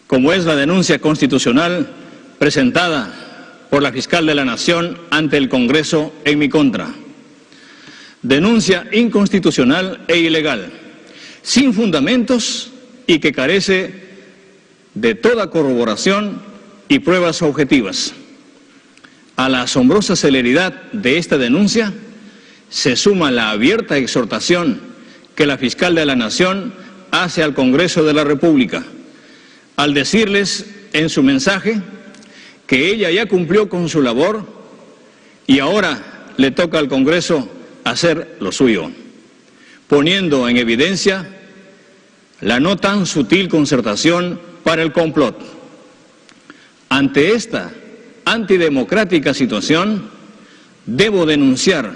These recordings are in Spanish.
como es la denuncia constitucional presentada por la fiscal de la Nación ante el Congreso en mi contra. Denuncia inconstitucional e ilegal, sin fundamentos y que carece de toda corroboración y pruebas objetivas. A la asombrosa celeridad de esta denuncia se suma la abierta exhortación que la fiscal de la Nación hace al Congreso de la República, al decirles en su mensaje que ella ya cumplió con su labor y ahora le toca al Congreso hacer lo suyo, poniendo en evidencia la no tan sutil concertación para el complot. Ante esta antidemocrática situación, debo denunciar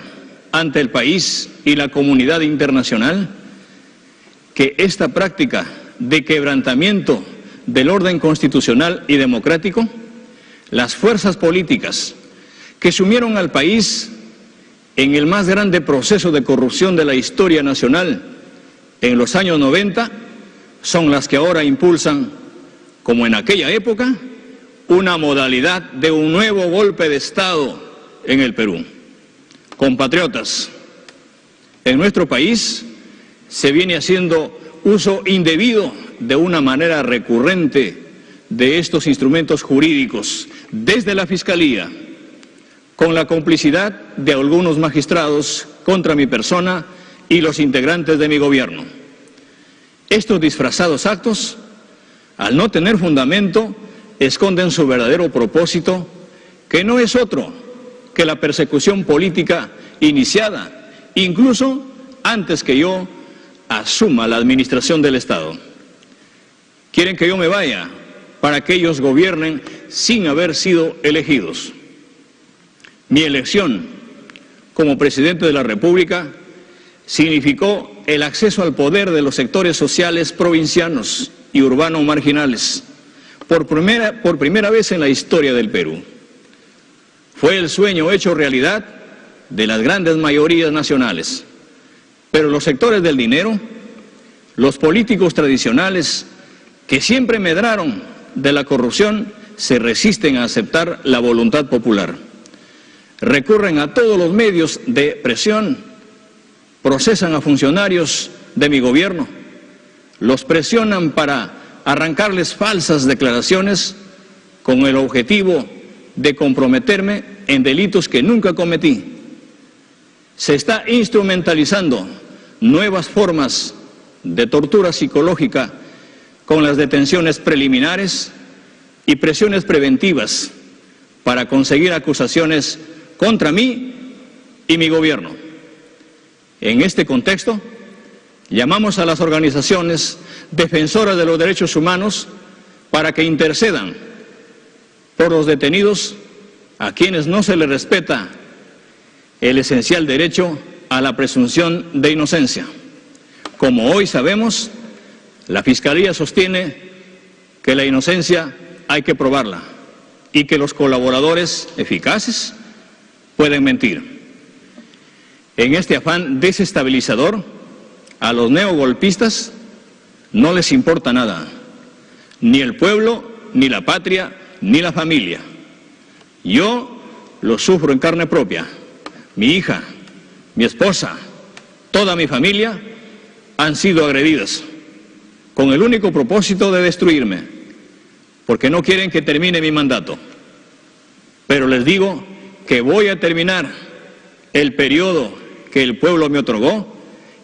ante el país y la comunidad internacional que esta práctica de quebrantamiento del orden constitucional y democrático, las fuerzas políticas que sumieron al país en el más grande proceso de corrupción de la historia nacional en los años 90, son las que ahora impulsan, como en aquella época, una modalidad de un nuevo golpe de Estado en el Perú. Compatriotas, en nuestro país se viene haciendo uso indebido de una manera recurrente de estos instrumentos jurídicos desde la Fiscalía, con la complicidad de algunos magistrados contra mi persona y los integrantes de mi gobierno. Estos disfrazados actos, al no tener fundamento, esconden su verdadero propósito, que no es otro que la persecución política iniciada, incluso antes que yo asuma la administración del Estado. Quieren que yo me vaya para que ellos gobiernen sin haber sido elegidos. Mi elección como presidente de la República significó el acceso al poder de los sectores sociales provincianos y urbanos marginales, por primera vez en la historia del Perú. Fue el sueño hecho realidad de las grandes mayorías nacionales, pero los sectores del dinero, los políticos tradicionales que siempre medraron de la corrupción, se resisten a aceptar la voluntad popular. Recurren a todos los medios de presión, procesan a funcionarios de mi gobierno, los presionan para arrancarles falsas declaraciones con el objetivo de comprometerme en delitos que nunca cometí. Se está instrumentalizando nuevas formas de tortura psicológica con las detenciones preliminares y presiones preventivas para conseguir acusaciones contra mí y mi gobierno. En este contexto, llamamos a las organizaciones defensoras de los derechos humanos para que intercedan por los detenidos a quienes no se les respeta el esencial derecho a la presunción de inocencia. Como hoy sabemos, la Fiscalía sostiene que la inocencia hay que probarla y que los colaboradores eficaces pueden mentir. En este afán desestabilizador, a los neogolpistas no les importa nada, ni el pueblo, ni la patria, ni la familia. Yo lo sufro en carne propia. Mi hija, mi esposa, toda mi familia han sido agredidas con el único propósito de destruirme, porque no quieren que termine mi mandato. Pero les digo que voy a terminar el periodo que el pueblo me otorgó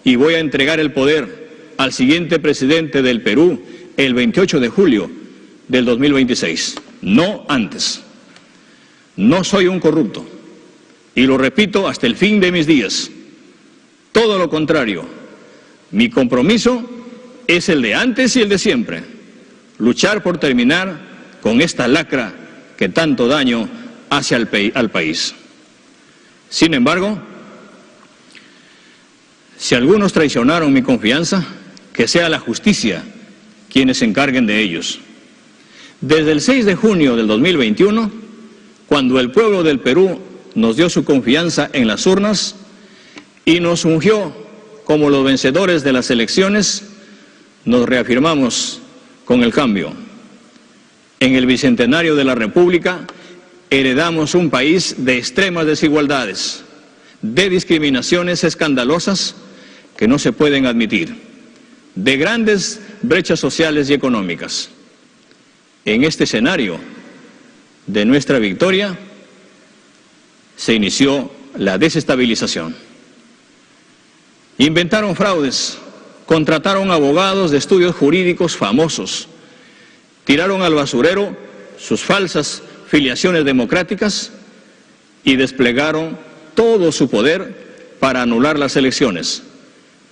y voy a entregar el poder al siguiente presidente del Perú el 28 de julio del 2026, no antes. No soy un corrupto, y lo repito hasta el fin de mis días. Todo lo contrario, mi compromiso es el de antes y el de siempre, luchar por terminar con esta lacra que tanto daño hace al país. Sin embargo, si algunos traicionaron mi confianza, que sea la justicia quienes se encarguen de ellos. Desde el 6 de junio del 2021, cuando el pueblo del Perú nos dio su confianza en las urnas y nos ungió como los vencedores de las elecciones, nos reafirmamos con el cambio. En el Bicentenario de la República heredamos un país de extremas desigualdades, de discriminaciones escandalosas que no se pueden admitir, de grandes brechas sociales y económicas. En este escenario de nuestra victoria se inició la desestabilización. Inventaron fraudes, contrataron abogados de estudios jurídicos famosos, tiraron al basurero sus falsas filiaciones democráticas y desplegaron todo su poder para anular las elecciones,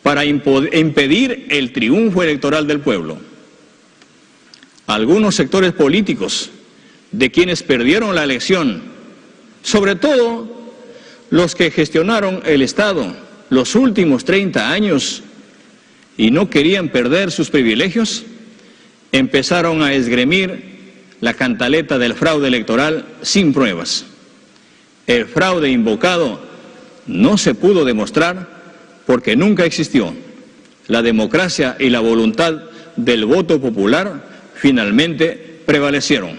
para impedir el triunfo electoral del pueblo. Algunos sectores políticos de quienes perdieron la elección, sobre todo los que gestionaron el Estado los últimos 30 años y no querían perder sus privilegios, empezaron a esgrimir la cantaleta del fraude electoral sin pruebas. El fraude invocado no se pudo demostrar porque nunca existió. La democracia y la voluntad del voto popular finalmente prevalecieron,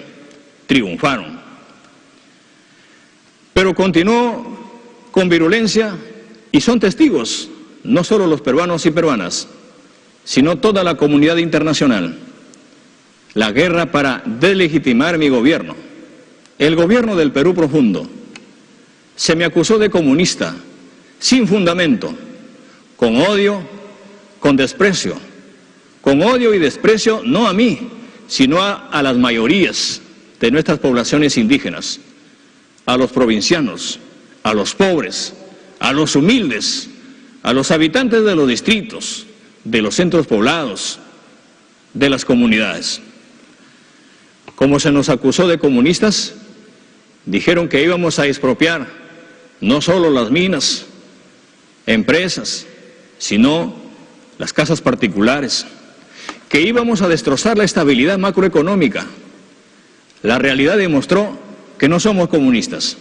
triunfaron. Pero continuó con virulencia y son testigos no solo los peruanos y peruanas, sino toda la comunidad internacional. La guerra para deslegitimar mi gobierno, el gobierno del Perú profundo. Se me acusó de comunista, sin fundamento, con odio, con desprecio. Con odio y desprecio no a mí, sino a las mayorías de nuestras poblaciones indígenas, a los provincianos, a los pobres, a los humildes, a los habitantes de los distritos, de los centros poblados, de las comunidades. Como se nos acusó de comunistas, dijeron que íbamos a expropiar no solo las minas, empresas, sino las casas particulares, que íbamos a destrozar la estabilidad macroeconómica. La realidad demostró que no somos comunistas,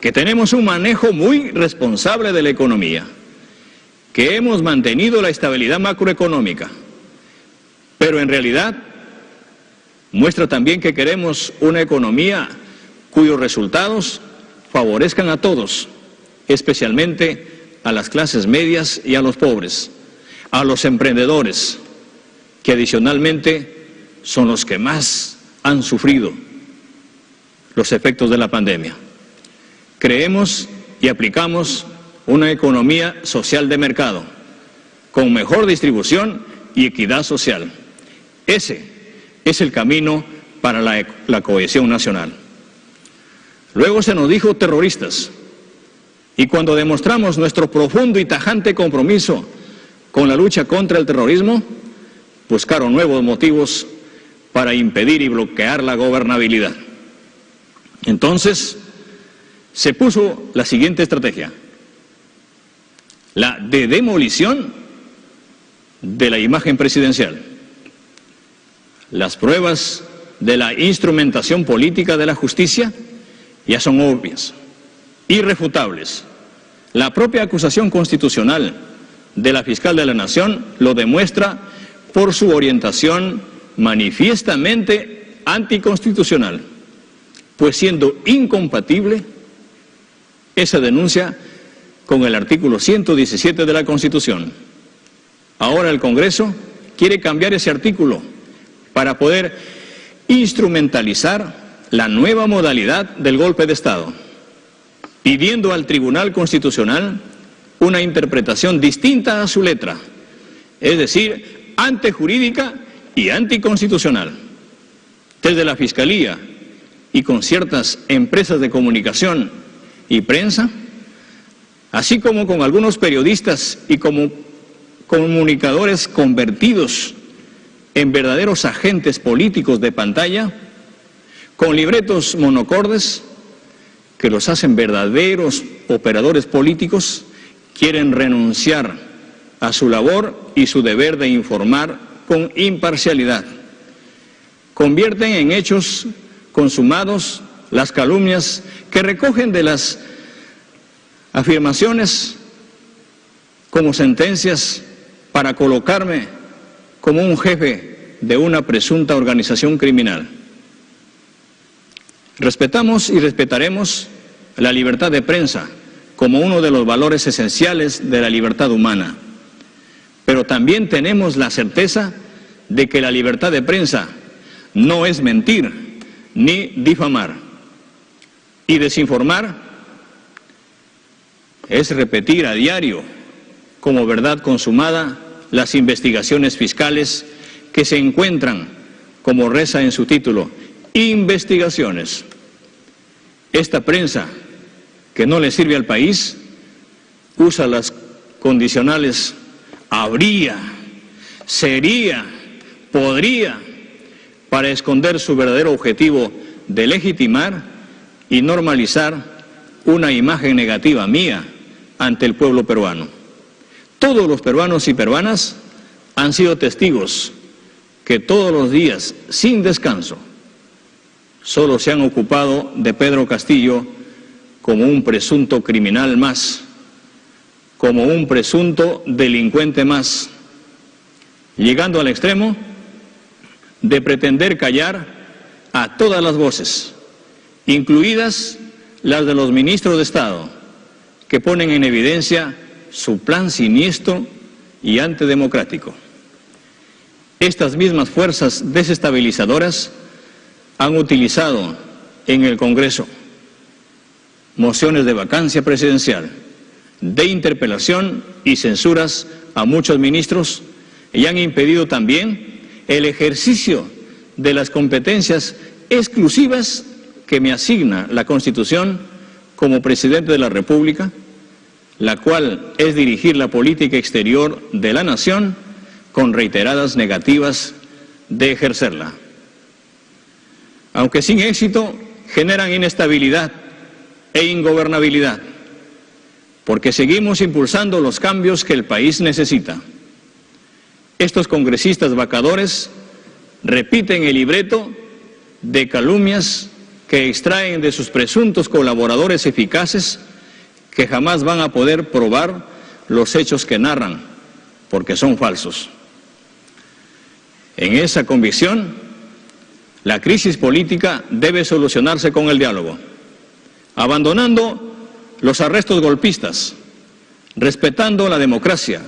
que tenemos un manejo muy responsable de la economía, que hemos mantenido la estabilidad macroeconómica, pero en realidad muestra también que queremos una economía cuyos resultados favorezcan a todos, especialmente a las clases medias y a los pobres, a los emprendedores, que adicionalmente son los que más han sufrido los efectos de la pandemia. Creemos y aplicamos una economía social de mercado, con mejor distribución y equidad social. Ese es el camino para la cohesión nacional. Luego se nos dijo terroristas, y cuando demostramos nuestro profundo y tajante compromiso con la lucha contra el terrorismo, buscaron nuevos motivos para impedir y bloquear la gobernabilidad. Entonces, se puso la siguiente estrategia: la de demolición de la imagen presidencial. Las pruebas de la instrumentación política de la justicia ya son obvias, irrefutables. La propia acusación constitucional de la fiscal de la Nación lo demuestra por su orientación manifiestamente anticonstitucional, pues siendo incompatible esa denuncia con el artículo 117 de la Constitución. Ahora el Congreso quiere cambiar ese artículo para poder instrumentalizar la nueva modalidad del golpe de Estado, pidiendo al Tribunal Constitucional una interpretación distinta a su letra, es decir, antijurídica y anticonstitucional. Desde la Fiscalía y con ciertas empresas de comunicación y prensa, así como con algunos periodistas y como comunicadores convertidos en verdaderos agentes políticos de pantalla, con libretos monocordes que los hacen verdaderos operadores políticos, quieren renunciar a su labor y su deber de informar con imparcialidad. Convierten en hechos consumados las calumnias que recogen de las afirmaciones como sentencias para colocarme como un jefe de una presunta organización criminal. Respetamos y respetaremos la libertad de prensa como uno de los valores esenciales de la libertad humana. Pero también tenemos la certeza de que la libertad de prensa no es mentir ni difamar. Y desinformar es repetir a diario como verdad consumada las investigaciones fiscales que se encuentran, como reza en su título, investigaciones. Esta prensa que no le sirve al país usa las condicionales habría, sería, podría, para esconder su verdadero objetivo de legitimar y normalizar una imagen negativa mía ante el pueblo peruano. Todos los peruanos y peruanas han sido testigos que todos los días, sin descanso, solo se han ocupado de Pedro Castillo como un presunto criminal más, como un presunto delincuente más, llegando al extremo de pretender callar a todas las voces, incluidas las de los ministros de Estado, que ponen en evidencia su plan siniestro y antidemocrático. Estas mismas fuerzas desestabilizadoras han utilizado en el Congreso mociones de vacancia presidencial, de interpelación y censuras a muchos ministros, y han impedido también el ejercicio de las competencias exclusivas que me asigna la Constitución como presidente de la República, la cual es dirigir la política exterior de la nación con reiteradas negativas de ejercerla. Aunque sin éxito, generan inestabilidad e ingobernabilidad, porque seguimos impulsando los cambios que el país necesita. Estos congresistas vacadores repiten el libreto de calumnias que extraen de sus presuntos colaboradores eficaces, que jamás van a poder probar los hechos que narran, porque son falsos. En esa convicción, la crisis política debe solucionarse con el diálogo, abandonando los arrestos golpistas, respetando la democracia,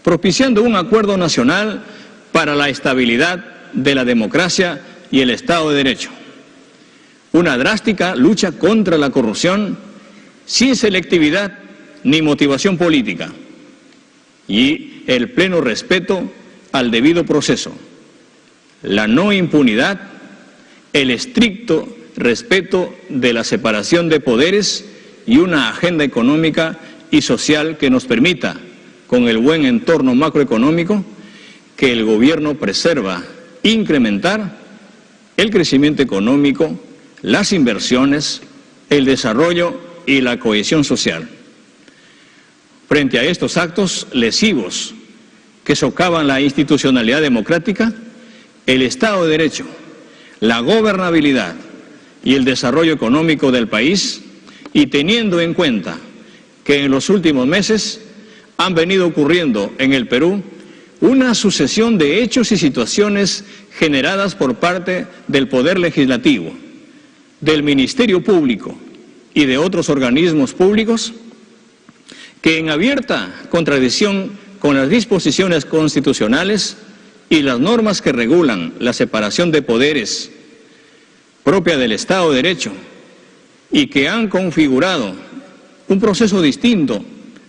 propiciando un acuerdo nacional para la estabilidad de la democracia y el Estado de Derecho. Una drástica lucha contra la corrupción sin selectividad ni motivación política, y el pleno respeto al debido proceso, la no impunidad, el estricto respeto de la separación de poderes y una agenda económica y social que nos permita, con el buen entorno macroeconómico, que el gobierno preserva, incrementar el crecimiento económico, las inversiones, el desarrollo y la cohesión social. Frente a estos actos lesivos que socavan la institucionalidad democrática, el Estado de Derecho, la gobernabilidad y el desarrollo económico del país, y teniendo en cuenta que en los últimos meses han venido ocurriendo en el Perú una sucesión de hechos y situaciones generadas por parte del Poder Legislativo, del Ministerio Público y de otros organismos públicos, que en abierta contradicción con las disposiciones constitucionales y las normas que regulan la separación de poderes propia del Estado de Derecho, y que han configurado un proceso distinto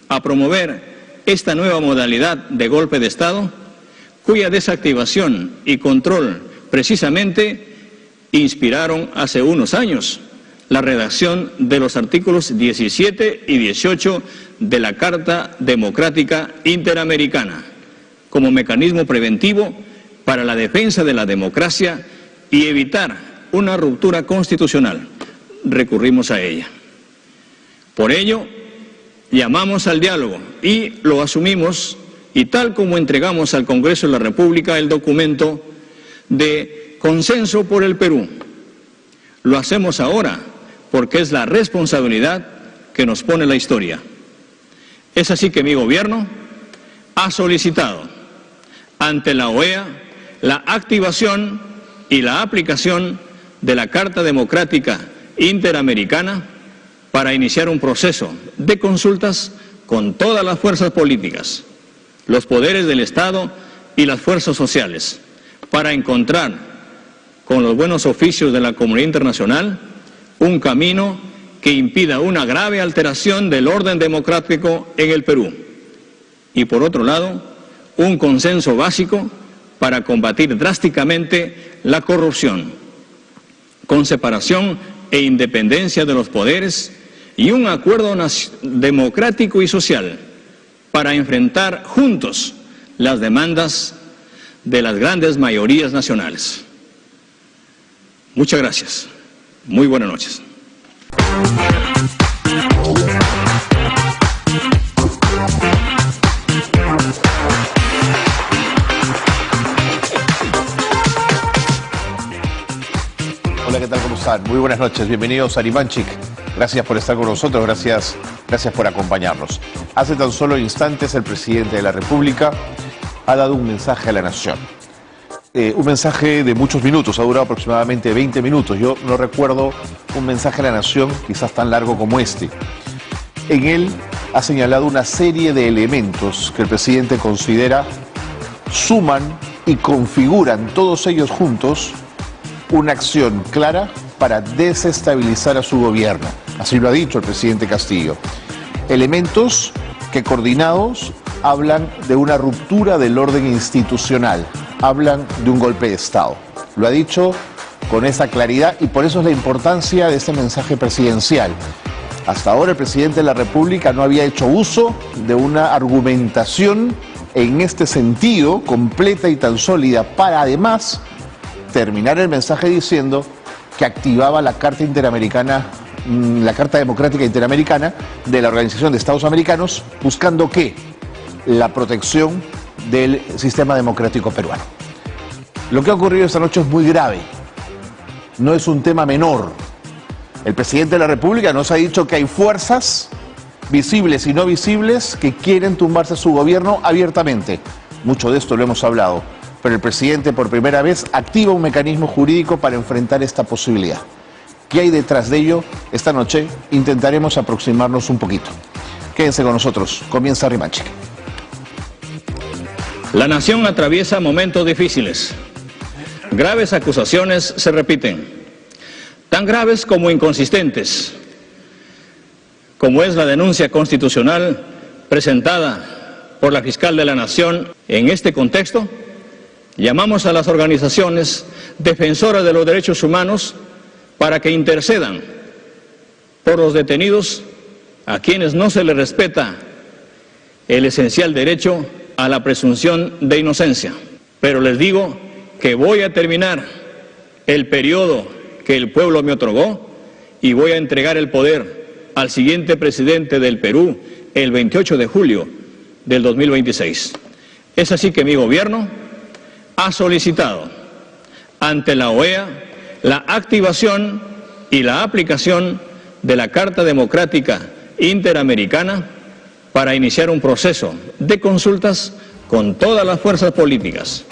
a promover esta nueva modalidad de golpe de Estado, cuya desactivación y control precisamente inspiraron hace unos años la redacción de los artículos 17 y 18 de la Carta Democrática Interamericana, como mecanismo preventivo para la defensa de la democracia y evitar una ruptura constitucional. Recurrimos a ella. Por ello, llamamos al diálogo y lo asumimos, y tal como entregamos al Congreso de la República el documento de Consenso por el Perú, lo hacemos ahora porque es la responsabilidad que nos pone la historia. Es así que mi gobierno ha solicitado ante la OEA la activación y la aplicación de la Carta Democrática Interamericana para iniciar un proceso de consultas con todas las fuerzas políticas, los poderes del Estado y las fuerzas sociales, para encontrar, con los buenos oficios de la comunidad internacional, un camino que impida una grave alteración del orden democrático en el Perú. Y por otro lado, un consenso básico para combatir drásticamente la corrupción, con separación e independencia de los poderes y un acuerdo democrático y social para enfrentar juntos las demandas de las grandes mayorías nacionales. Muchas gracias. Muy buenas noches. Hola, ¿qué tal? ¿Cómo están? Muy buenas noches. Bienvenidos a Rimanchik. Gracias por estar con nosotros, gracias por acompañarnos. Hace tan solo instantes el presidente de la República ha dado un mensaje a la nación. Un mensaje de muchos minutos, ha durado aproximadamente 20 minutos. Yo no recuerdo un mensaje a la nación quizás tan largo como este. En él ha señalado una serie de elementos que el presidente considera suman y configuran todos ellos juntos una acción clara para desestabilizar a su gobierno. Así lo ha dicho el presidente Castillo. Elementos que coordinados hablan de una ruptura del orden institucional, hablan de un golpe de Estado. Lo ha dicho con esa claridad y por eso es la importancia de este mensaje presidencial. Hasta ahora el presidente de la República no había hecho uso de una argumentación en este sentido completa y tan sólida para además terminar el mensaje diciendo que activaba la Carta Interamericana, la Carta Democrática Interamericana de la Organización de Estados Americanos, buscando ¿qué? La protección del sistema democrático peruano. Lo que ha ocurrido esta noche es muy grave, no es un tema menor. El presidente de la República nos ha dicho que hay fuerzas visibles y no visibles que quieren tumbarse su gobierno abiertamente. Mucho de esto lo hemos hablado, pero el presidente por primera vez activa un mecanismo jurídico para enfrentar esta posibilidad. ¿Qué hay detrás de ello? Esta noche intentaremos aproximarnos un poquito. Quédense con nosotros, comienza Rimanchik. La nación atraviesa momentos difíciles. Graves acusaciones se repiten, tan graves como inconsistentes, como es la denuncia constitucional presentada por la fiscal de la Nación. En este contexto, llamamos a las organizaciones defensoras de los derechos humanos para que intercedan por los detenidos a quienes no se les respeta el esencial derecho a la presunción de inocencia. Pero les digo que voy a terminar el periodo que el pueblo me otorgó y voy a entregar el poder al siguiente presidente del Perú el 28 de julio del 2026. Es así que mi gobierno ha solicitado ante la OEA la activación y la aplicación de la Carta Democrática Interamericana para iniciar un proceso de consultas con todas las fuerzas políticas.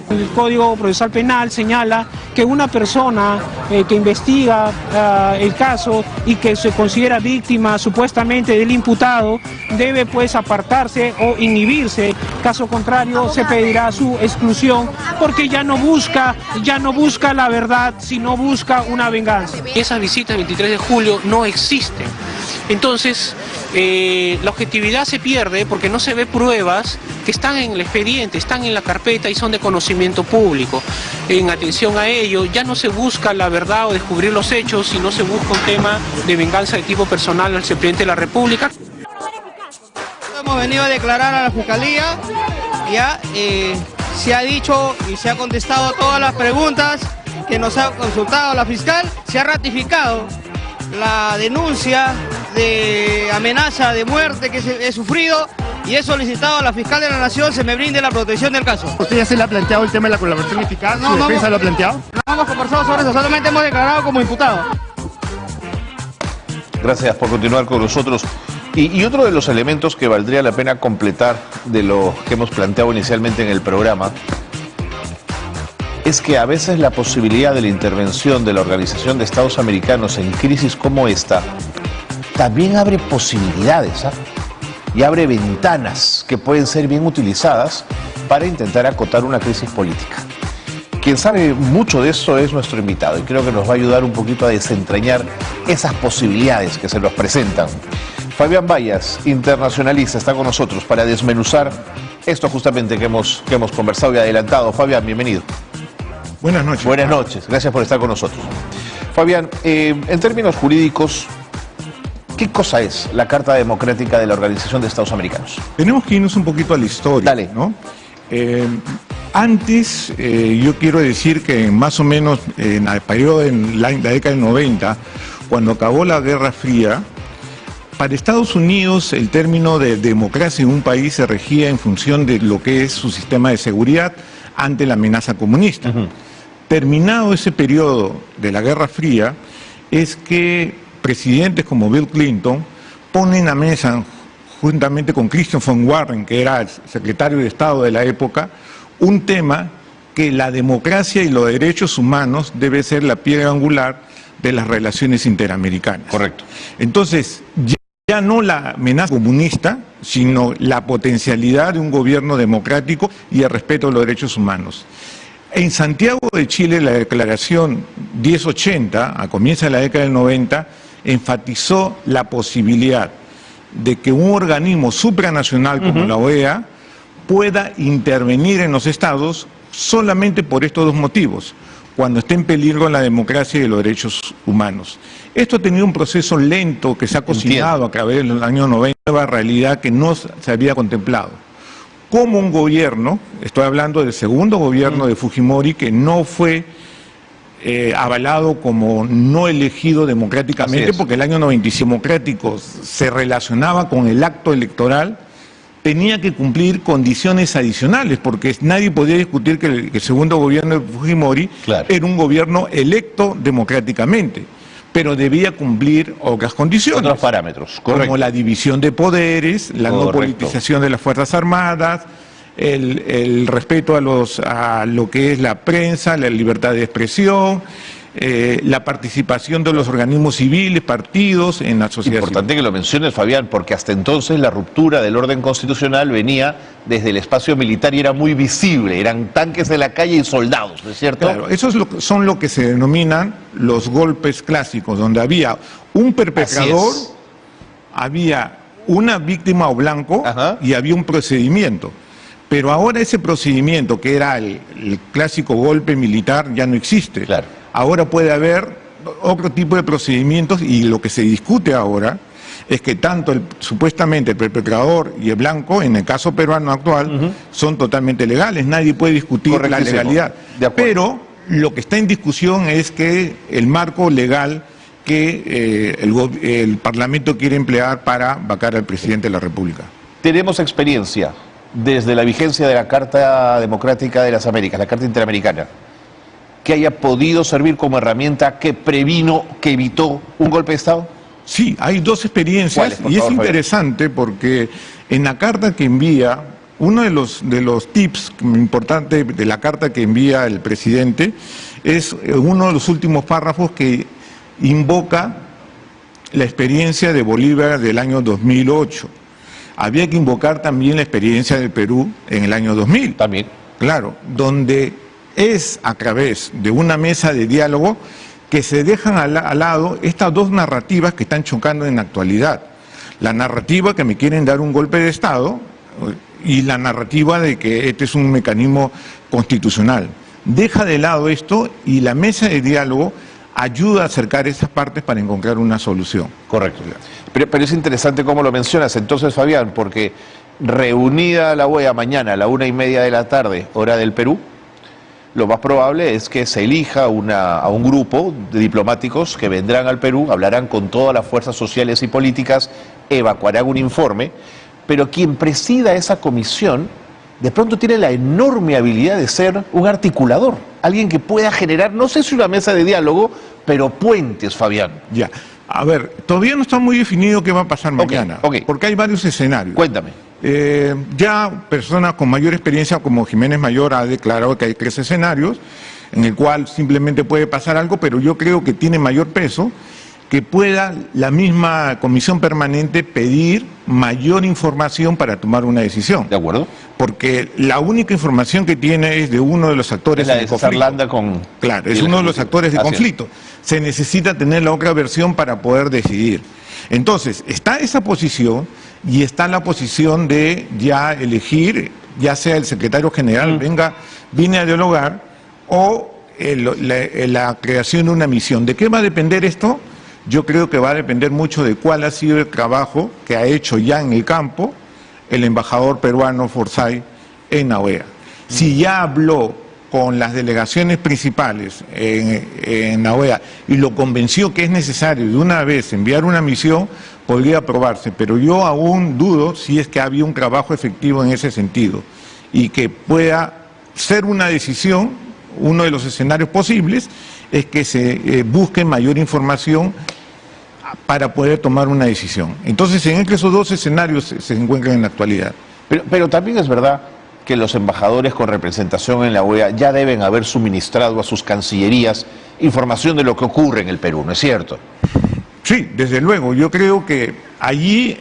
El Código Procesal Penal señala que una persona que investiga el caso y que se considera víctima supuestamente del imputado debe pues apartarse o inhibirse, caso contrario se pedirá su exclusión porque ya no busca la verdad, sino busca una venganza. Esas visitas del 23 de julio no existen. Entonces, la objetividad se pierde porque no se ve pruebas que están en el expediente, están en la carpeta y son de conocimiento público. En atención a ello, ya no se busca la verdad o descubrir los hechos, sino se busca un tema de venganza de tipo personal al presidente de la República. Hemos venido a declarar a la Fiscalía, ya se ha dicho y se ha contestado todas las preguntas que nos ha consultado la fiscal, se ha ratificado la denuncia de amenaza de muerte que he sufrido y he solicitado a la fiscal de la Nación se me brinde la protección del caso. ¿Usted ya se le ha planteado el tema de la colaboración eficaz? ¿Su defensa lo ha planteado? No hemos conversado sobre eso, solamente hemos declarado como imputado. Gracias por continuar con nosotros. Y otro de los elementos que valdría la pena completar de lo que hemos planteado inicialmente en el programa es que a veces la posibilidad de la intervención de la Organización de Estados Americanos en crisis como esta también abre posibilidades, ¿ah? Y abre ventanas que pueden ser bien utilizadas para intentar acotar una crisis política. Quien sabe mucho de eso es nuestro invitado y creo que nos va a ayudar un poquito a desentrañar esas posibilidades que se nos presentan. Fabián Bayas, internacionalista, está con nosotros para desmenuzar esto justamente que hemos conversado y adelantado. Fabián, bienvenido. Buenas noches. Buenas noches, gracias por estar con nosotros. Fabián, en términos jurídicos, ¿qué cosa es la Carta Democrática de la Organización de Estados Americanos? Tenemos que irnos un poquito a la historia. Dale. ¿No? Antes, yo quiero decir que más o menos en el periodo en la década del 90, cuando acabó la Guerra Fría, para Estados Unidos el término de democracia en un país se regía en función de lo que es su sistema de seguridad ante la amenaza comunista. Terminado ese periodo de la Guerra Fría, es que presidentes como Bill Clinton ponen a mesa, juntamente con Christian von Warren, que era el secretario de Estado de la época, un tema que la democracia y los derechos humanos debe ser la piedra angular de las relaciones interamericanas. Correcto. Entonces, ya no la amenaza comunista, sino la potencialidad de un gobierno democrático y el respeto a los derechos humanos. En Santiago de Chile, la declaración 1080, a comienzos de la década del 90, enfatizó la posibilidad de que un organismo supranacional como la OEA pueda intervenir en los estados solamente por estos dos motivos, cuando esté en peligro la democracia y los derechos humanos. Esto ha tenido un proceso lento que se ha cocinado a través de los años 90, una realidad que no se había contemplado. Como un gobierno, estoy hablando del segundo gobierno de Fujimori, que no fue avalado como no elegido democráticamente, porque el año 95 democrático se relacionaba con el acto electoral, tenía que cumplir condiciones adicionales, porque nadie podía discutir que el segundo gobierno de Fujimori era un gobierno electo democráticamente, pero debía cumplir otras condiciones. Otros parámetros, correcto. Como la división de poderes, la no politización de las Fuerzas Armadas, el respeto a lo que es la prensa, la libertad de expresión, la participación de los organismos civiles, partidos en la sociedad civil. Importante que lo menciones, Fabián, porque hasta entonces la ruptura del orden constitucional venía desde el espacio militar y era muy visible, eran tanques de la calle y soldados, ¿no es cierto? Claro, eso es son lo que se denominan los golpes clásicos, donde había un perpetrador, había una víctima o blanco y había un procedimiento. Pero ahora ese procedimiento, que era el clásico golpe militar, ya no existe. Claro. Ahora puede haber otro tipo de procedimientos y lo que se discute ahora es que tanto supuestamente el perpetrador y el blanco, en el caso peruano actual, son totalmente legales. Nadie puede discutir la legalidad. Pero lo que está en discusión es que el marco legal que el Parlamento quiere emplear para vacar al presidente de la República. Tenemos experiencia desde la vigencia de la Carta Democrática de las Américas, la Carta Interamericana, que haya podido servir como herramienta que previno, que evitó un golpe de Estado? Sí, hay dos experiencias y es interesante porque en la carta que envía, uno de los tips importantes de la carta que envía el presidente es uno de los últimos párrafos que invoca la experiencia de Bolívar del año 2008. Había que invocar también la experiencia del Perú en el año 2000. También. Claro, donde es a través de una mesa de diálogo que se dejan al lado estas dos narrativas que están chocando en la actualidad. La narrativa que me quieren dar un golpe de Estado y la narrativa de que este es un mecanismo constitucional. Deja de lado esto y la mesa de diálogo ayuda a acercar esas partes para encontrar una solución. Correcto. Pero es interesante cómo lo mencionas entonces, Fabián, porque reunida la OEA mañana a la 1:30 de la tarde, hora del Perú, lo más probable es que se elija a un grupo de diplomáticos que vendrán al Perú, hablarán con todas las fuerzas sociales y políticas, evacuarán un informe, pero quien presida esa comisión de pronto tiene la enorme habilidad de ser un articulador, alguien que pueda generar, no sé si una mesa de diálogo, pero puentes, Fabián. Ya, a ver, todavía no está muy definido qué va a pasar mañana, porque hay varios escenarios. Cuéntame. Ya personas con mayor experiencia como Jiménez Mayor ha declarado que hay 3 escenarios. en el cual simplemente puede pasar algo, pero yo creo que tiene mayor peso que pueda la misma comisión permanente pedir mayor información para tomar una decisión. ¿De acuerdo? Porque la única información que tiene es de uno de los actores Es la de César Landa con... Claro, es uno de los actores de conflicto. Se necesita tener la otra versión para poder decidir. Entonces, está esa posición y está la posición de ya elegir, ya sea el secretario general viene a dialogar, o la creación de una misión. ¿De qué va a depender esto? Yo creo que va a depender mucho de cuál ha sido el trabajo que ha hecho ya en el campo el embajador peruano Forsyth en la OEA. Si ya habló con las delegaciones principales en la OEA y lo convenció que es necesario de una vez enviar una misión, podría aprobarse, pero yo aún dudo si es que había un trabajo efectivo en ese sentido y que pueda ser una decisión. Uno de los escenarios posibles es que se busque mayor información para poder tomar una decisión. Entonces, en esos dos escenarios se encuentran en la actualidad. Pero también es verdad que los embajadores con representación en la OEA ya deben haber suministrado a sus cancillerías información de lo que ocurre en el Perú, ¿no es cierto? Sí, desde luego. Yo creo que allí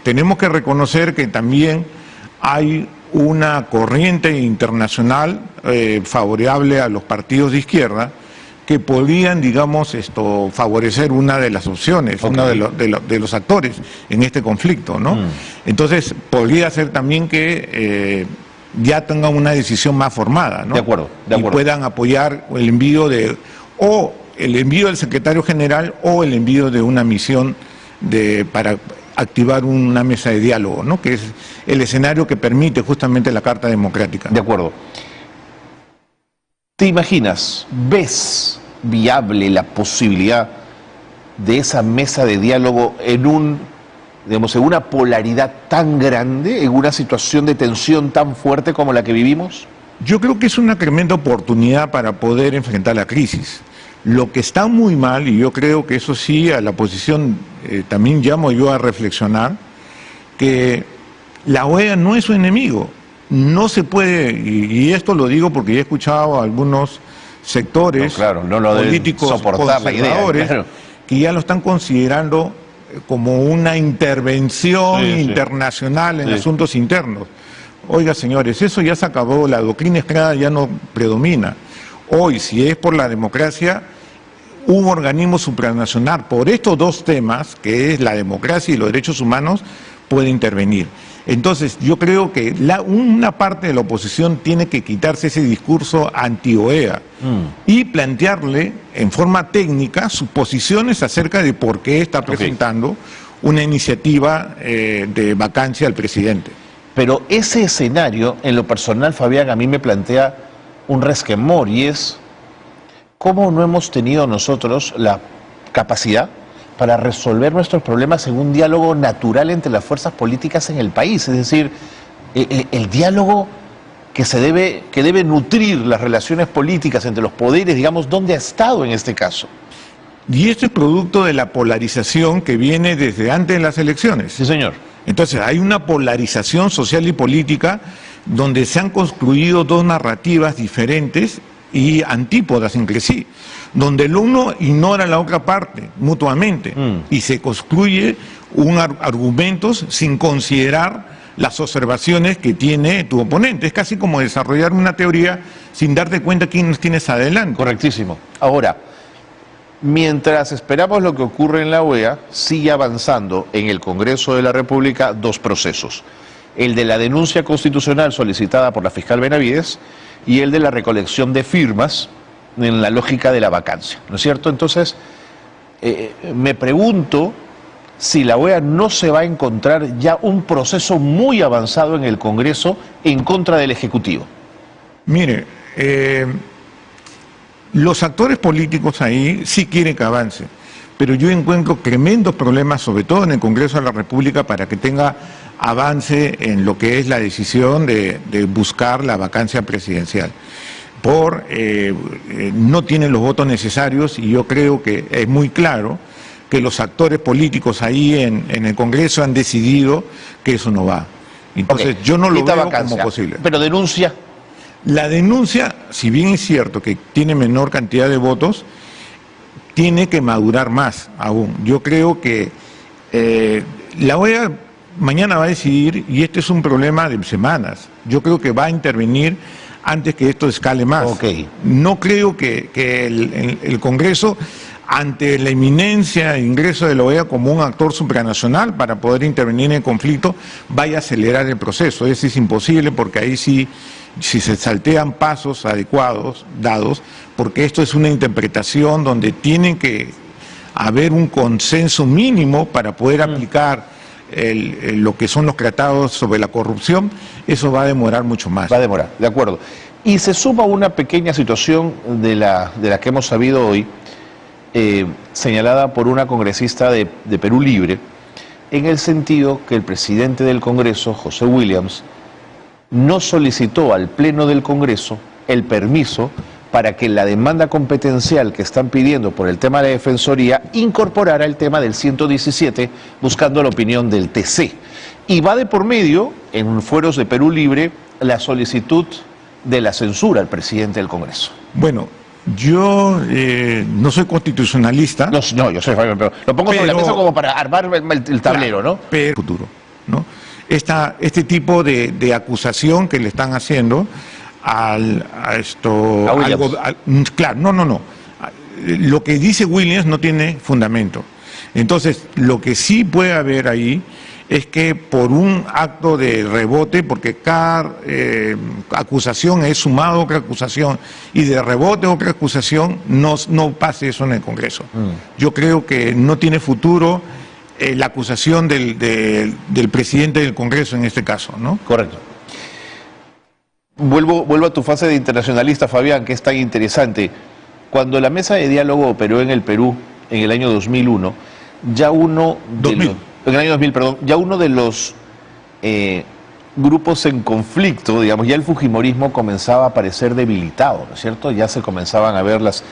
tenemos que reconocer que también hay una corriente internacional favorable a los partidos de izquierda que podrían, digamos, favorecer una de las opciones, uno de los actores en este conflicto, ¿no? Entonces, podría ser también que ya tengan una decisión más formada, ¿no? De acuerdo. Y puedan apoyar el envío del secretario general o el envío de una misión para activar una mesa de diálogo, ¿no? Que es el escenario que permite justamente la Carta Democrática. De acuerdo. ¿Te imaginas, ves viable la posibilidad de esa mesa de diálogo en una polaridad tan grande, en una situación de tensión tan fuerte como la que vivimos? Yo creo que es una tremenda oportunidad para poder enfrentar la crisis. Lo que está muy mal, y yo creo que eso sí, a la oposición también llamo yo a reflexionar, que la OEA no es su enemigo. No se puede, y esto lo digo porque ya he escuchado a algunos sectores políticos conservadores que ya lo están considerando como una intervención internacional en asuntos internos. Oiga, señores, eso ya se acabó, la doctrina Estrada ya no predomina. Hoy, si es por la democracia, un organismo supranacional por estos dos temas, que es la democracia y los derechos humanos, puede intervenir. Entonces, yo creo que una parte de la oposición tiene que quitarse ese discurso anti-OEA y plantearle en forma técnica sus posiciones acerca de por qué está presentando una iniciativa de vacancia al presidente. Pero ese escenario, en lo personal, Fabián, a mí me plantea un resquemor, y es cómo no hemos tenido nosotros la capacidad para resolver nuestros problemas en un diálogo natural entre las fuerzas políticas en el país. Es decir, el diálogo que debe nutrir las relaciones políticas entre los poderes, digamos, ¿dónde ha estado en este caso? Y esto es producto de la polarización que viene desde antes de las elecciones. Sí, señor. Entonces, hay una polarización social y política donde se han construido dos narrativas diferentes y antípodas entre sí, donde el uno ignora a la otra parte mutuamente y se construye argumentos sin considerar las observaciones que tiene tu oponente. Es casi como desarrollar una teoría sin darte cuenta quién tienes adelante. Correctísimo. Ahora, mientras esperamos lo que ocurre en la OEA, sigue avanzando en el Congreso de la República dos procesos: el de la denuncia constitucional solicitada por la fiscal Benavides y el de la recolección de firmas en la lógica de la vacancia, ¿no es cierto? Entonces, me pregunto si la OEA no se va a encontrar ya un proceso muy avanzado en el Congreso en contra del Ejecutivo. Mire, los actores políticos ahí sí quieren que avance, pero yo encuentro tremendos problemas, sobre todo en el Congreso de la República, para que tenga avance en lo que es la decisión de buscar la vacancia presidencial. No tienen los votos necesarios, y yo creo que es muy claro que los actores políticos ahí en el Congreso han decidido que eso no va. Entonces yo no lo veo como posible. Pero denuncia. La denuncia, si bien es cierto que tiene menor cantidad de votos, tiene que madurar más aún. Yo creo que la OEA mañana va a decidir, y este es un problema de semanas, yo creo que va a intervenir antes que esto escale más. Okay. No creo que el Congreso, ante la inminencia de ingreso de la OEA como un actor supranacional para poder intervenir en el conflicto, vaya a acelerar el proceso. Eso es imposible, porque ahí sí, si se saltean pasos adecuados, dados, porque esto es una interpretación donde tiene que haber un consenso mínimo para poder aplicar lo que son los tratados sobre la corrupción, eso va a demorar mucho más. Va a demorar, de acuerdo. Y se suma una pequeña situación de la que hemos sabido hoy, señalada por una congresista de Perú Libre, en el sentido que el presidente del Congreso, José Williams, no solicitó al Pleno del Congreso el permiso para que la demanda competencial que están pidiendo por el tema de la Defensoría incorporara el tema del 117, buscando la opinión del TC. Y va de por medio, en fueros de Perú Libre, la solicitud de la censura al presidente del Congreso. Bueno, yo no soy constitucionalista. No, yo soy, pero lo pongo sobre la mesa como para armar el tablero, claro, ¿no? Pero futuro, ¿no? Este tipo de acusación que le están haciendo claro, no. Lo que dice Williams no tiene fundamento. Entonces, lo que sí puede haber ahí es que por un acto de rebote, porque cada acusación es sumado a otra acusación, y de rebote a otra acusación, no pase eso en el Congreso. Yo creo que no tiene futuro la acusación del presidente del Congreso en este caso, ¿no? Correcto. Vuelvo a tu fase de internacionalista, Fabián, que es tan interesante. Cuando la mesa de diálogo operó en el Perú en el año 2001, ya uno de los grupos en conflicto, digamos, ya el fujimorismo comenzaba a parecer debilitado, ¿no es cierto? Ya se comenzaban a ver las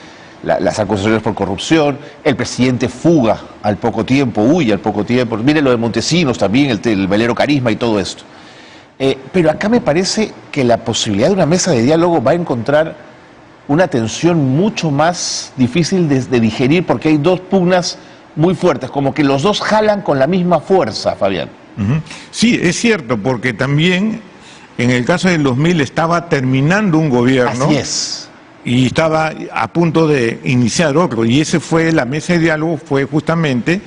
acusaciones por corrupción, el presidente fuga al poco tiempo, huye al poco tiempo. Mire lo de Montesinos también, el velero Carisma y todo esto. Pero acá me parece que la posibilidad de una mesa de diálogo va a encontrar una tensión mucho más difícil de digerir, porque hay dos pugnas muy fuertes, como que los dos jalan con la misma fuerza, Fabián. Sí, es cierto, porque también en el caso del 2000 estaba terminando un gobierno. Así es. Y estaba a punto de iniciar otro, y la mesa de diálogo fue justamente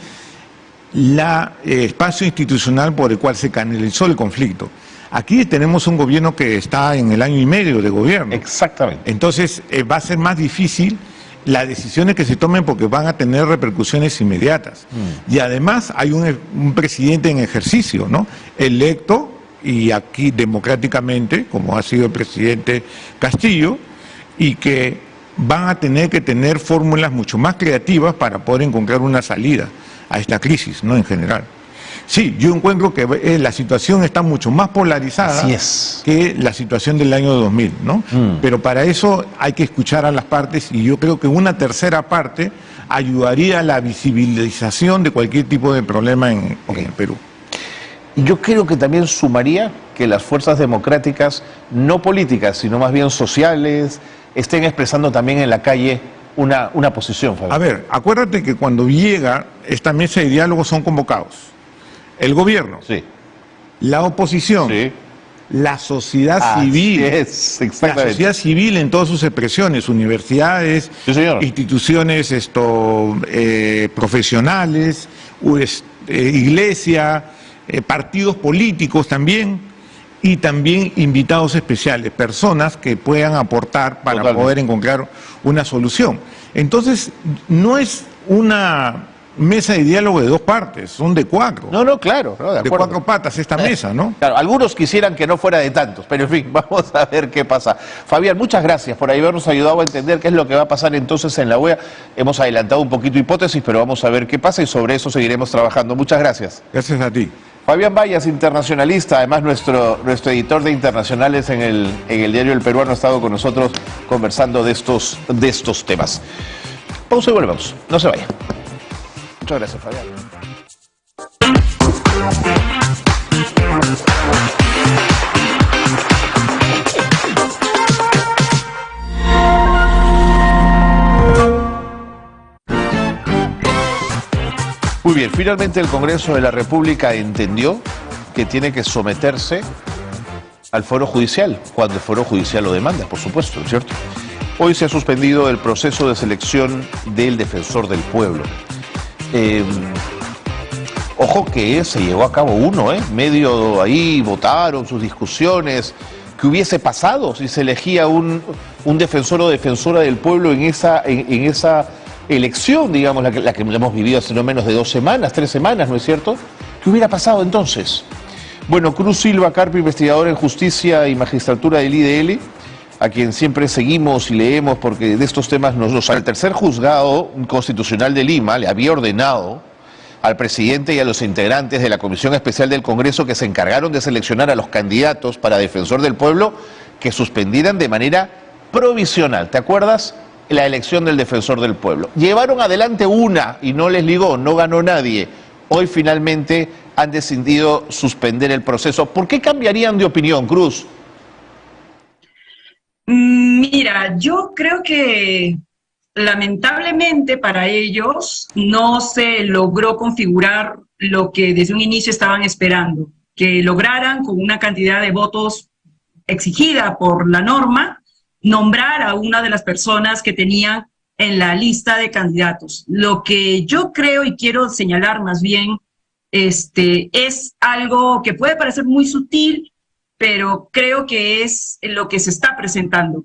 el espacio institucional por el cual se canalizó el conflicto. Aquí tenemos un gobierno que está en el año y medio de gobierno. Exactamente. Entonces va a ser más difícil las decisiones que se tomen, porque van a tener repercusiones inmediatas. Y además hay un presidente en ejercicio, ¿no? Electo, y aquí democráticamente, como ha sido el presidente Castillo, y que van a tener que tener fórmulas mucho más creativas para poder encontrar una salida a esta crisis, ¿no? En general. Sí, yo encuentro que la situación está mucho más polarizada que la situación del año 2000, ¿no? Pero para eso hay que escuchar a las partes, y yo creo que una tercera parte ayudaría a la visibilización de cualquier tipo de problema en el Perú. Yo creo que también sumaría que las fuerzas democráticas, no políticas, sino más bien sociales, estén expresando también en la calle una posición, Fabián. A ver, acuérdate que cuando llega esta mesa de diálogo son convocados el gobierno, la oposición, la sociedad civil, la sociedad civil en todas sus expresiones, universidades, instituciones profesionales, iglesia, partidos políticos también, y también invitados especiales, personas que puedan aportar para poder encontrar una solución. Entonces, no es una mesa de diálogo de dos partes, son de cuatro. No, claro. No, de cuatro patas esta mesa, ¿no? Claro, algunos quisieran que no fuera de tantos, pero en fin, vamos a ver qué pasa. Fabián, muchas gracias por habernos ayudado a entender qué es lo que va a pasar entonces en la OEA. Hemos adelantado un poquito hipótesis, pero vamos a ver qué pasa, y sobre eso seguiremos trabajando. Muchas gracias. Gracias a ti. Fabián Bayas, internacionalista, además nuestro editor de internacionales en el diario El Peruano, ha estado con nosotros conversando de estos temas. Pausa y volvemos. No se vaya. Muchas gracias, Fabián. Muy bien, finalmente el Congreso de la República entendió que tiene que someterse al Foro Judicial, cuando el Foro Judicial lo demanda, por supuesto, ¿no es cierto? Hoy se ha suspendido el proceso de selección del Defensor del Pueblo. Ojo que se llevó a cabo uno, medio ahí, votaron sus discusiones. ¿Qué hubiese pasado si se elegía un defensor o defensora del pueblo en esa elección, digamos, la que hemos vivido hace no menos de 2 semanas, 3 semanas, ¿no es cierto? ¿Qué hubiera pasado entonces? Bueno, Cruz Silva Carpio, investigador en Justicia y Magistratura del IDL, a quien siempre seguimos y leemos porque de estos temas el tercer juzgado constitucional de Lima le había ordenado al presidente y a los integrantes de la Comisión Especial del Congreso que se encargaron de seleccionar a los candidatos para Defensor del Pueblo que suspendieran de manera provisional. ¿Te acuerdas? La elección del Defensor del Pueblo. Llevaron adelante una y no les ligó, no ganó nadie. Hoy finalmente han decidido suspender el proceso. ¿Por qué cambiarían de opinión, Cruz? Mira, yo creo que lamentablemente para ellos no se logró configurar lo que desde un inicio estaban esperando, que lograran con una cantidad de votos exigida por la norma, nombrar a una de las personas que tenían en la lista de candidatos. Lo que yo creo y quiero señalar más bien es algo que puede parecer muy sutil, pero creo que es lo que se está presentando.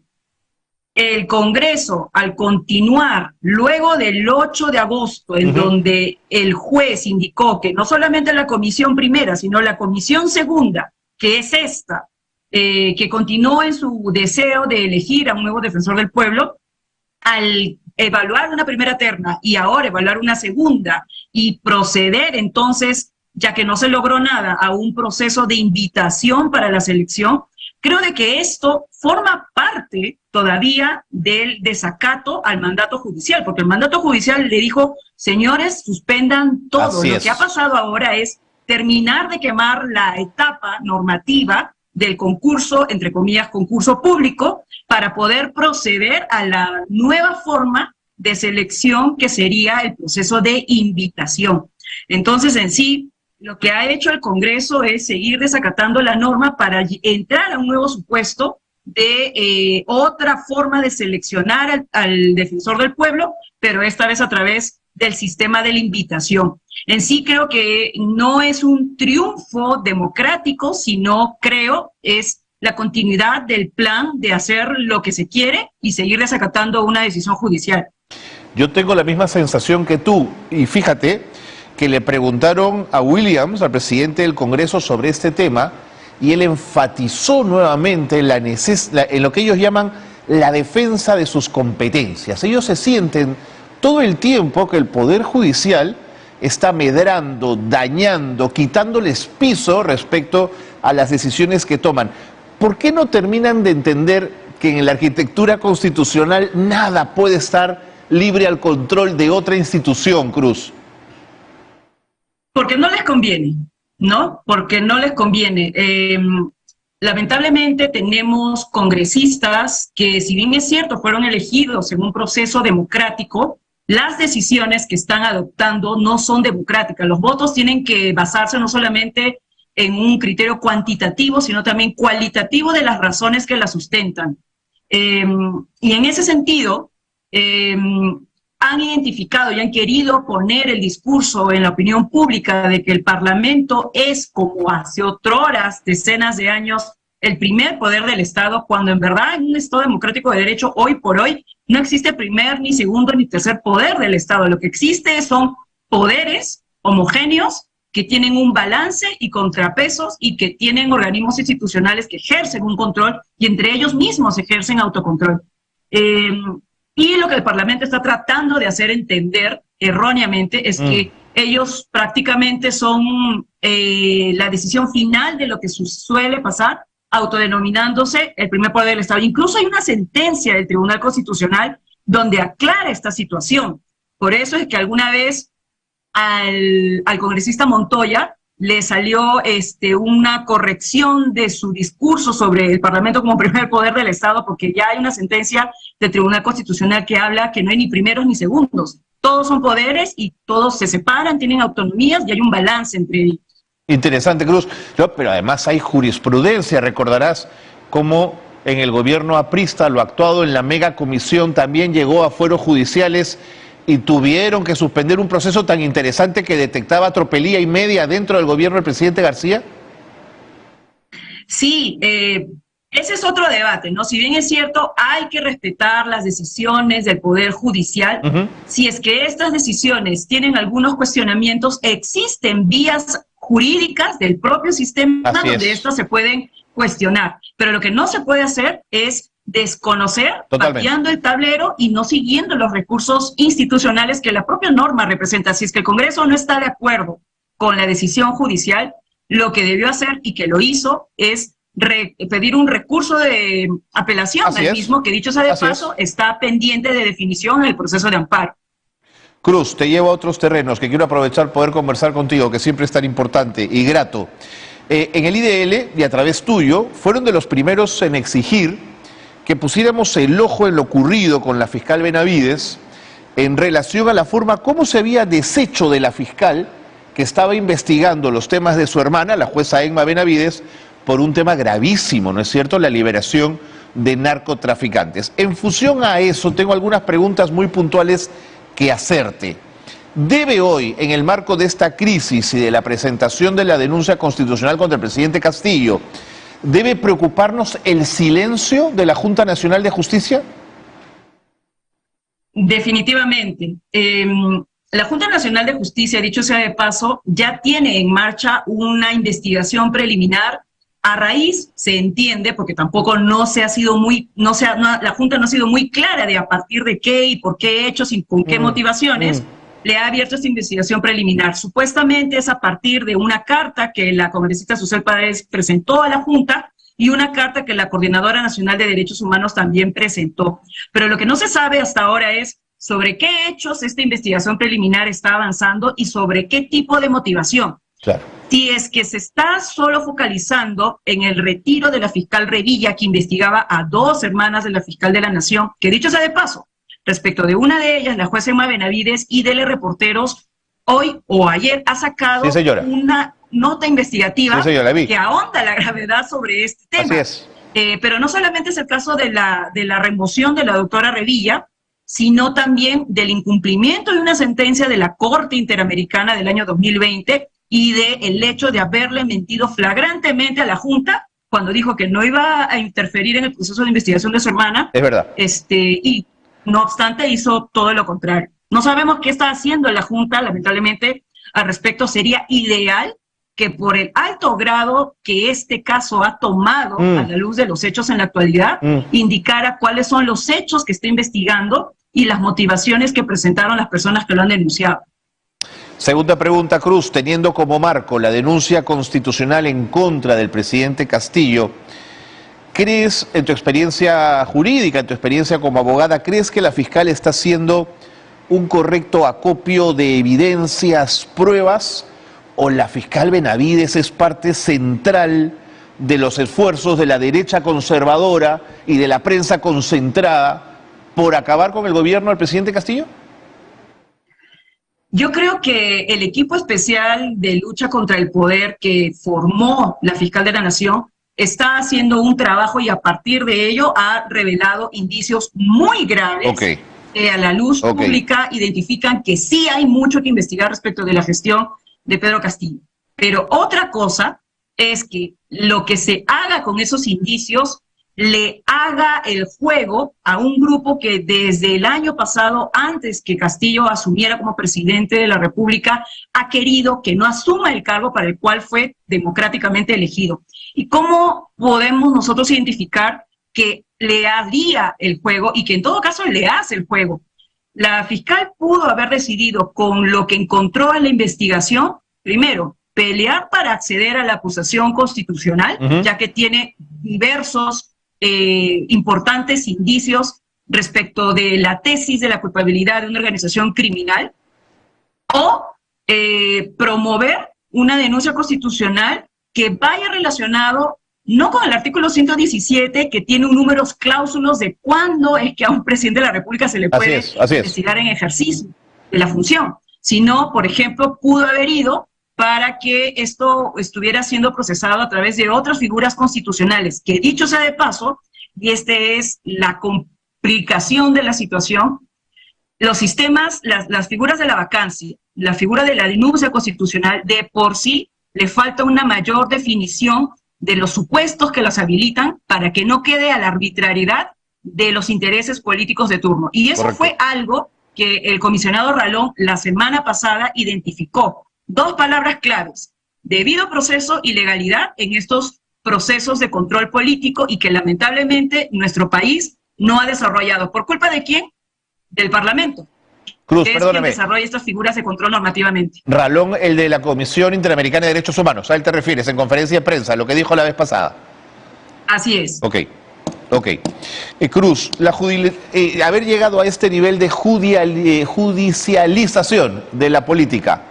El Congreso, al continuar luego del 8 de agosto, en donde el juez indicó que no solamente la comisión primera, sino la comisión segunda, que es esta, que continuó en su deseo de elegir a un nuevo defensor del pueblo, al evaluar una primera terna y ahora evaluar una segunda y proceder entonces, ya que no se logró nada, a un proceso de invitación para la selección, creo de que esto forma parte todavía del desacato al mandato judicial, porque el mandato judicial le dijo, señores, suspendan todo. Lo que ha pasado ahora es terminar de quemar la etapa normativa del concurso, entre comillas, concurso público, para poder proceder a la nueva forma de selección que sería el proceso de invitación. Entonces, en sí, lo que ha hecho el Congreso es seguir desacatando la norma para entrar a un nuevo supuesto de otra forma de seleccionar al defensor del pueblo, pero esta vez a través del sistema de la invitación. En sí creo que no es un triunfo democrático, sino creo es la continuidad del plan de hacer lo que se quiere y seguir desacatando una decisión judicial. Yo tengo la misma sensación que tú, y fíjate que le preguntaron a Williams, al presidente del Congreso, sobre este tema, y él enfatizó nuevamente en lo que ellos llaman la defensa de sus competencias. Ellos se sienten todo el tiempo que el Poder Judicial está medrando, dañando, quitándoles piso respecto a las decisiones que toman. ¿Por qué no terminan de entender que en la arquitectura constitucional nada puede estar libre al control de otra institución, Cruz? Porque no les conviene, ¿no? Porque no les conviene. Lamentablemente tenemos congresistas que, si bien es cierto, fueron elegidos en un proceso democrático, las decisiones que están adoptando no son democráticas. Los votos tienen que basarse no solamente en un criterio cuantitativo, sino también cualitativo de las razones que las sustentan. Y en ese sentido, han identificado y han querido poner el discurso en la opinión pública de que el Parlamento es, como hace otroras decenas de años, el primer poder del Estado, cuando en verdad en un Estado democrático de derecho, hoy por hoy, no existe primer, ni segundo, ni tercer poder del Estado. Lo que existe son poderes homogéneos que tienen un balance y contrapesos y que tienen organismos institucionales que ejercen un control y entre ellos mismos ejercen autocontrol. Y lo que el Parlamento está tratando de hacer entender erróneamente es que ellos prácticamente son la decisión final de lo que suele pasar, autodenominándose el primer poder del Estado. Incluso hay una sentencia del Tribunal Constitucional donde aclara esta situación. Por eso es que alguna vez al congresista Montoya le salió una corrección de su discurso sobre el Parlamento como primer poder del Estado, porque ya hay una sentencia del Tribunal Constitucional que habla que no hay ni primeros ni segundos. Todos son poderes y todos se separan, tienen autonomías y hay un balance entre ellos. Interesante, Cruz. Pero además hay jurisprudencia. Recordarás cómo en el gobierno aprista lo actuado en la mega comisión también llegó a fueros judiciales y tuvieron que suspender un proceso tan interesante que detectaba tropelía y media dentro del gobierno del presidente García. Sí, ese es otro debate, ¿no? Si bien es cierto, hay que respetar las decisiones del Poder Judicial. Si es que estas decisiones tienen algunos cuestionamientos, existen vías jurídicas del propio sistema donde estas se pueden cuestionar. Pero lo que no se puede hacer es desconocer, pateando el tablero y no siguiendo los recursos institucionales que la propia norma representa. Si es que el Congreso no está de acuerdo con la decisión judicial, lo que debió hacer y que lo hizo es pedir un recurso de apelación al mismo, que dicho sea de paso, está pendiente de definición en el proceso de amparo. Cruz, te llevo a otros terrenos que quiero aprovechar poder conversar contigo, que siempre es tan importante y grato. En el IDL, y a través tuyo, fueron de los primeros en exigir que pusiéramos el ojo en lo ocurrido con la fiscal Benavides en relación a la forma como se había deshecho de la fiscal que estaba investigando los temas de su hermana, la jueza Emma Benavides, por un tema gravísimo, ¿no es cierto?, la liberación de narcotraficantes. En función a eso, tengo algunas preguntas muy puntuales que hacerte. ¿Debe hoy, en el marco de esta crisis y de la presentación de la denuncia constitucional contra el presidente Castillo, debe preocuparnos el silencio de la Junta Nacional de Justicia? Definitivamente. La Junta Nacional de Justicia, dicho sea de paso, ya tiene en marcha una investigación preliminar. A raíz, se entiende, porque tampoco la Junta no ha sido muy clara de a partir de qué y por qué hechos y con qué motivaciones, le ha abierto esta investigación preliminar. Supuestamente es a partir de una carta que la congresista Susel Páez presentó a la Junta y una carta que la Coordinadora Nacional de Derechos Humanos también presentó. Pero lo que no se sabe hasta ahora es sobre qué hechos esta investigación preliminar está avanzando y sobre qué tipo de motivación. Claro. Si es que se está solo focalizando en el retiro de la fiscal Revilla, que investigaba a 2 hermanas de la fiscal de la Nación, que dicho sea de paso, respecto de una de ellas, la jueza Emma Benavides, IDL Reporteros, hoy o ayer ha sacado una nota investigativa que ahonda la gravedad sobre este tema. Así es. Pero no solamente es el caso de la remoción de la doctora Revilla, sino también del incumplimiento de una sentencia de la Corte Interamericana del año 2020 y del hecho de haberle mentido flagrantemente a la Junta cuando dijo que no iba a interferir en el proceso de investigación de su hermana. Es verdad. Y no obstante hizo todo lo contrario. No sabemos qué está haciendo la Junta, lamentablemente, al respecto. Sería ideal que por el alto grado que este caso ha tomado a la luz de los hechos en la actualidad, indicara cuáles son los hechos que está investigando y las motivaciones que presentaron las personas que lo han denunciado. Segunda pregunta, Cruz, teniendo como marco la denuncia constitucional en contra del presidente Castillo, ¿crees, en tu experiencia jurídica, en tu experiencia como abogada, crees que la fiscal está haciendo un correcto acopio de evidencias, pruebas, o la fiscal Benavides es parte central de los esfuerzos de la derecha conservadora y de la prensa concentrada por acabar con el gobierno del presidente Castillo? Yo creo que el equipo especial de lucha contra el poder que formó la fiscal de la Nación está haciendo un trabajo y a partir de ello ha revelado indicios muy graves que a la luz pública identifican que sí hay mucho que investigar respecto de la gestión de Pedro Castillo. Pero otra cosa es que lo que se haga con esos indicios le haga el juego a un grupo que desde el año pasado, antes que Castillo asumiera como presidente de la República, ha querido que no asuma el cargo para el cual fue democráticamente elegido. ¿Y cómo podemos nosotros identificar que le haría el juego y que en todo caso le hace el juego? La fiscal pudo haber decidido, con lo que encontró en la investigación, primero, pelear para acceder a la acusación constitucional, ya que tiene diversos importantes indicios respecto de la tesis de la culpabilidad de una organización criminal, o promover una denuncia constitucional que vaya relacionado no con el artículo 117, que tiene un número cláusulos de cuándo es que a un presidente de la República se le puede investigar en ejercicio. la función, sino, por ejemplo, pudo haber ido para que esto estuviera siendo procesado a través de otras figuras constitucionales, que dicho sea de paso, y es la complicación de la situación, los sistemas, las figuras de la vacancia, la figura de la denuncia constitucional, de por sí le falta una mayor definición de los supuestos que las habilitan para que no quede a la arbitrariedad de los intereses políticos de turno. Y eso Correcto. fue algo que el comisionado Ralón la semana pasada identificó. Dos palabras claves: debido proceso y legalidad en estos procesos de control político, y que lamentablemente nuestro país no ha desarrollado. ¿Por culpa de quién? Del Parlamento. Cruz, Que es perdóname. quien desarrolla estas figuras de control normativamente. Ralón, el de la Comisión Interamericana de Derechos Humanos, ¿a él te refieres en conferencia de prensa, lo que dijo la vez pasada? Así es. Ok. Cruz, haber llegado a este nivel de judicialización de la política,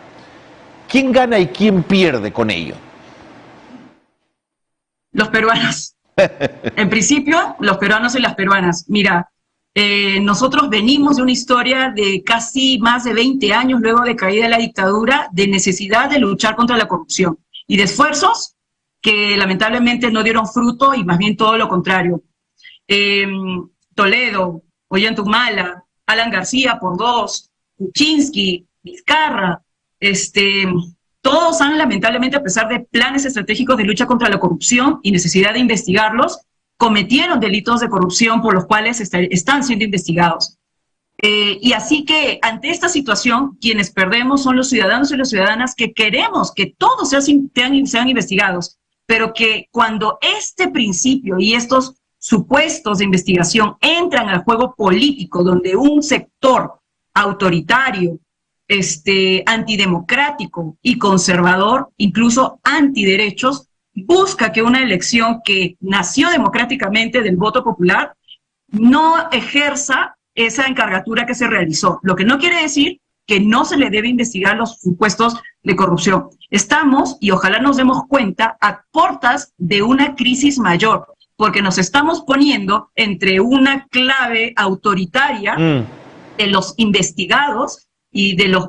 ¿quién gana y quién pierde con ello? Los peruanos. En principio, los peruanos y las peruanas. Mira, nosotros venimos de una historia de casi más de 20 años luego de caída de la dictadura, de necesidad de luchar contra la corrupción y de esfuerzos que lamentablemente no dieron fruto, y más bien todo lo contrario. Toledo, Ollantumala, Alan García por 2, Kuczynski, Vizcarra, todos han lamentablemente, a pesar de planes estratégicos de lucha contra la corrupción y necesidad de investigarlos, cometieron delitos de corrupción por los cuales están siendo investigados. Y así que ante esta situación, quienes perdemos son los ciudadanos y las ciudadanas que queremos que todos sean investigados, pero que cuando este principio y estos supuestos de investigación entran al juego político, donde un sector autoritario, antidemocrático y conservador, incluso antiderechos, busca que una elección que nació democráticamente del voto popular no ejerza esa encargatura que se realizó. Lo que no quiere decir que no se le debe investigar los supuestos de corrupción. Estamos, y ojalá nos demos cuenta, a puertas de una crisis mayor, porque nos estamos poniendo entre una clave autoritaria de los investigados y de los,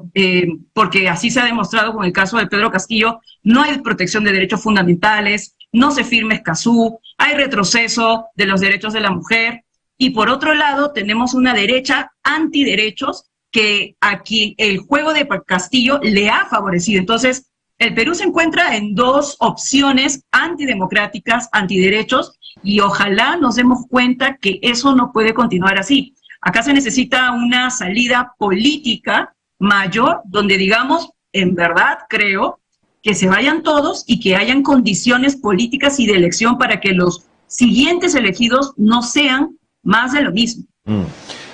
porque así se ha demostrado con el caso de Pedro Castillo, no hay protección de derechos fundamentales, no se firma Escazú, hay retroceso de los derechos de la mujer, y por otro lado tenemos una derecha antiderechos que aquí el juego de Castillo le ha favorecido. Entonces, el Perú se encuentra en dos opciones antidemocráticas, antiderechos, y ojalá nos demos cuenta que eso no puede continuar así. Acá se necesita una salida política mayor, donde digamos, en verdad creo, que se vayan todos y que hayan condiciones políticas y de elección para que los siguientes elegidos no sean más de lo mismo.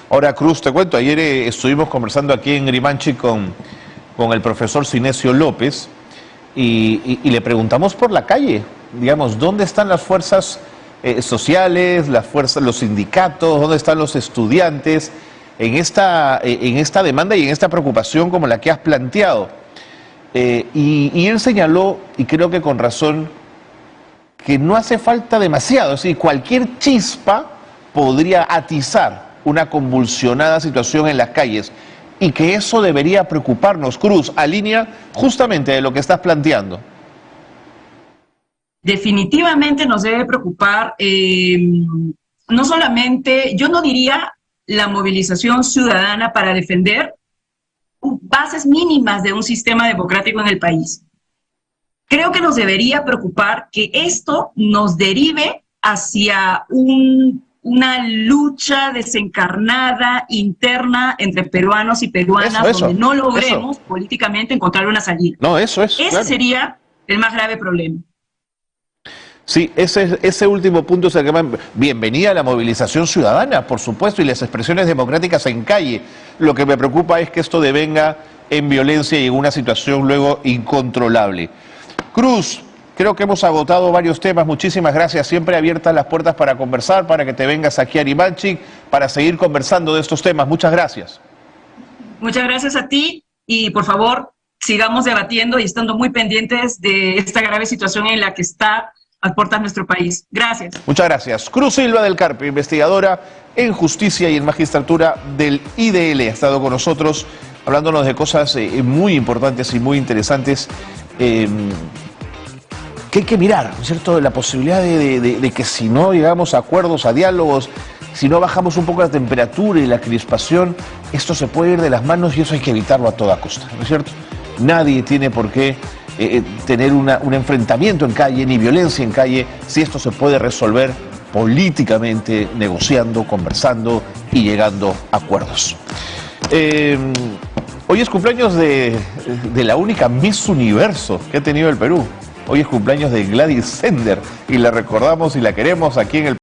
Ahora, Cruz, te cuento, ayer estuvimos conversando aquí en Grimanchi con el profesor Sinesio López y le preguntamos por la calle, digamos, ¿dónde están las fuerzas sociales, los sindicatos, dónde están los estudiantes en esta demanda y en esta preocupación como la que has planteado? Y él señaló, y creo que con razón, que no hace falta demasiado, es decir, cualquier chispa podría atizar una convulsionada situación en las calles, y que eso debería preocuparnos. Cruz, a línea justamente de lo que estás planteando. Definitivamente nos debe preocupar, no solamente, yo no diría la movilización ciudadana para defender bases mínimas de un sistema democrático en el país. Creo que nos debería preocupar que esto nos derive hacia una lucha desencarnada, interna, entre peruanos y peruanas, donde no logremos políticamente encontrar una salida. No, ese claro. Sería el más grave problema. Sí, ese último punto es el que más... Bienvenida a la movilización ciudadana, por supuesto, y las expresiones democráticas en calle. Lo que me preocupa es que esto devenga en violencia y en una situación luego incontrolable. Cruz, creo que hemos agotado varios temas. Muchísimas gracias. Siempre abiertas las puertas para conversar, para que te vengas aquí a Grimanchi, para seguir conversando de estos temas. Muchas gracias. Muchas gracias a ti, y por favor, sigamos debatiendo y estando muy pendientes de esta grave situación en la que está a puertas nuestro país. Gracias. Muchas gracias. Cruz Silva del Carpio, investigadora en Justicia y en Magistratura del IDL, ha estado con nosotros hablándonos de cosas muy importantes y muy interesantes que hay que mirar, ¿no es cierto? La posibilidad de que si no llegamos a acuerdos, a diálogos, si no bajamos un poco la temperatura y la crispación, esto se puede ir de las manos y eso hay que evitarlo a toda costa, ¿no es cierto? Nadie tiene por qué tener un enfrentamiento en calle, ni violencia en calle, si esto se puede resolver políticamente, negociando, conversando y llegando a acuerdos. Hoy es cumpleaños de la única Miss Universo que ha tenido el Perú. Hoy es cumpleaños de Gladys Sender y la recordamos y la queremos aquí en el